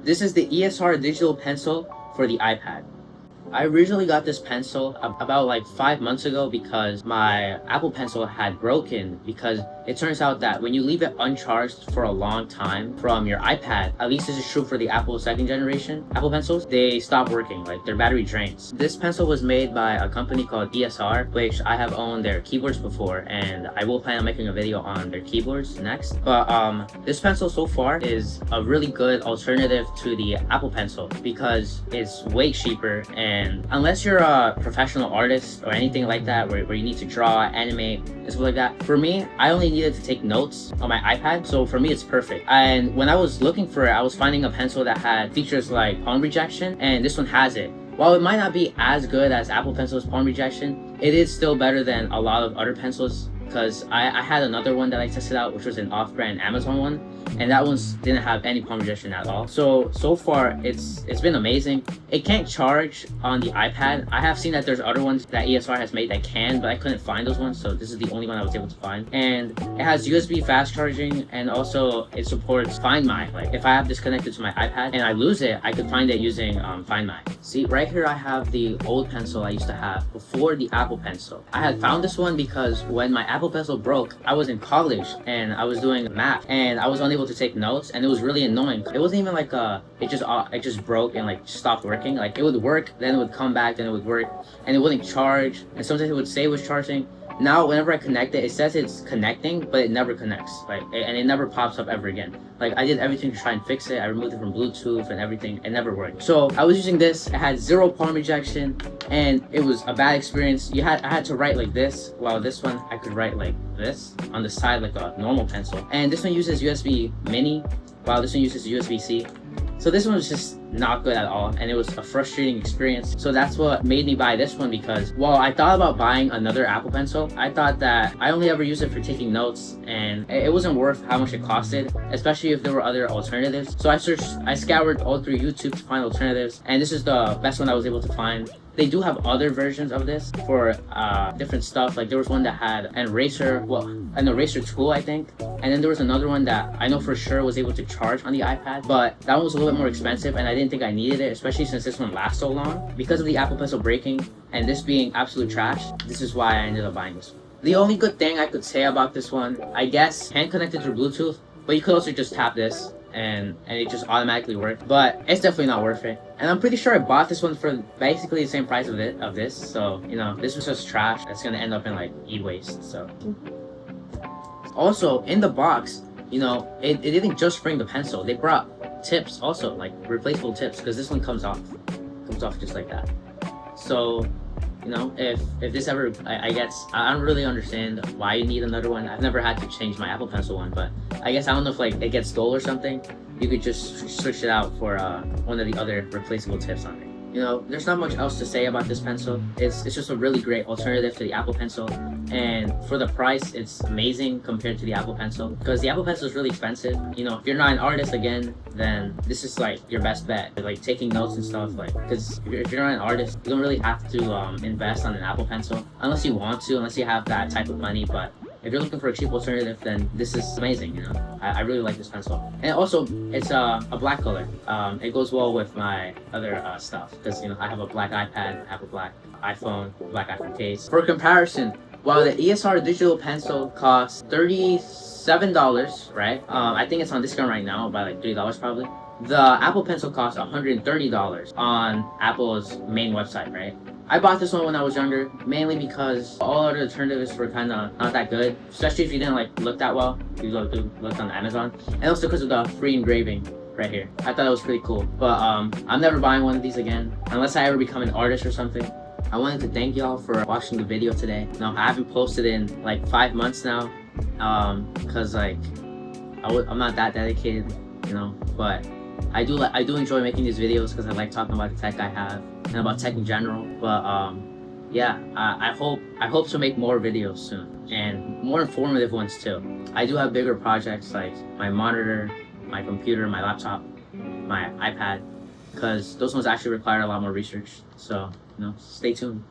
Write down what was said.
This is the ESR digital pencil for the iPad. I originally got this pencil about like 5 months ago because my Apple Pencil had broken, because it turns out that when you leave it uncharged for a long time from your iPad, at least this is true for the Apple second generation Apple Pencils, they stop working, like their battery drains. This pencil was made by a company called ESR, which I have owned their keyboards before, and I will plan on making a video on their keyboards next. But this pencil so far is a really good alternative to the Apple Pencil because it's way cheaper, and unless you're a professional artist or anything like that where you need to draw, animate, and stuff like that, for me, I only needed to take notes on my iPad, so for me it's perfect. And when I was looking for it, I was finding a pencil that had features like palm rejection, and this one has it. While it might not be as good as Apple Pencil's palm rejection, it is still better than a lot of other pencils, because I had another one that I tested out, which was an off-brand Amazon one, and that one didn't have any palm rejection at all. So far it's been amazing. It can't charge on the iPad. I have seen that there's other ones that ESR has made that can, but I couldn't find those ones, so this is the only one I was able to find. And it has USB fast charging, and also it supports Find My. Like if I have this connected to my iPad and I lose it, I could find it using Find My. See, right here I have the old pencil I used to have before the Apple Pencil. I had found this one because when my Apple Pencil broke, I was in college and I was doing math, and I was unable to take notes, and it was really annoying. It wasn't even like it just broke and like stopped working. Like it would work, then it would come back, then it would work, and it wouldn't charge, and sometimes it would say it was charging. Now whenever I connect it, it says it's connecting, but it never connects, and it never pops up ever again. Like I did everything to try and fix it. I removed it from Bluetooth and everything. It never worked. So I was using this. It had zero palm rejection, and it was a bad experience. I had to write like this, while this one I could write like this on the side like a normal pencil. And this one uses USB Mini, while this one uses USB-C. So this one was just not good at all, and it was a frustrating experience. So that's what made me buy this one, because while I thought about buying another Apple Pencil, I thought that I only ever use it for taking notes, and it wasn't worth how much it costed, especially if there were other alternatives. So I scoured all through YouTube to find alternatives, and this is the best one I was able to find. They do have other versions of this for different stuff. Like there was one that had an eraser tool, I think. And then there was another one that I know for sure was able to charge on the iPad, but that one was a little bit more expensive, and I didn't think I needed it, especially since this one lasts so long. Because of the Apple Pencil breaking and this being absolute trash, this is why I ended up buying this one. The only good thing I could say about this one, I guess, can connect it through Bluetooth, but you could also just tap this and it just automatically worked. But it's definitely not worth it. And I'm pretty sure I bought this one for basically the same price of this. So, you know, this was just trash. It's gonna end up in like e-waste. So also in the box, you know, it didn't just bring the pencil. They brought tips also, like replaceable tips, because this one comes off just like that. So, you know, if this ever, I guess, I don't really understand why you need another one. I've never had to change my Apple Pencil one, but I guess, I don't know if like it gets stole or something. You could just switch it out for one of the other replaceable tips on it. You know, there's not much else to say about this pencil. It's just a really great alternative to the Apple Pencil, and for the price, it's amazing compared to the Apple Pencil, because the Apple Pencil is really expensive. You know, if you're not an artist, again, then this is like your best bet. Like taking notes and stuff, like, because if you're not an artist, you don't really have to invest on an Apple Pencil unless you want to, unless you have that type of money. But if you're looking for a cheap alternative, then this is amazing. You know, I really like this pencil, and also it's a black color. It goes well with my other stuff, because you know I have a black iPad, I have a black iPhone, black iPhone case. For comparison, while the ESR digital pencil costs $37, right? I think it's on discount right now by like $3 probably. The Apple Pencil costs $130 on Apple's main website, right? I bought this one when I was younger, mainly because all other alternatives were kind of not that good, especially if you didn't like look that well. You looked on Amazon, and also because of the free engraving right here. I thought it was pretty cool, but I'm never buying one of these again unless I ever become an artist or something. I wanted to thank y'all for watching the video today. Now I haven't posted in like 5 months now, because like I'm not that dedicated, you know, but I do enjoy making these videos because I like talking about the tech I have and about tech in general. But yeah, I hope to make more videos soon, and more informative ones too. I do have bigger projects like my monitor, my computer, my laptop, my iPad, because those ones actually require a lot more research. So, you know, stay tuned.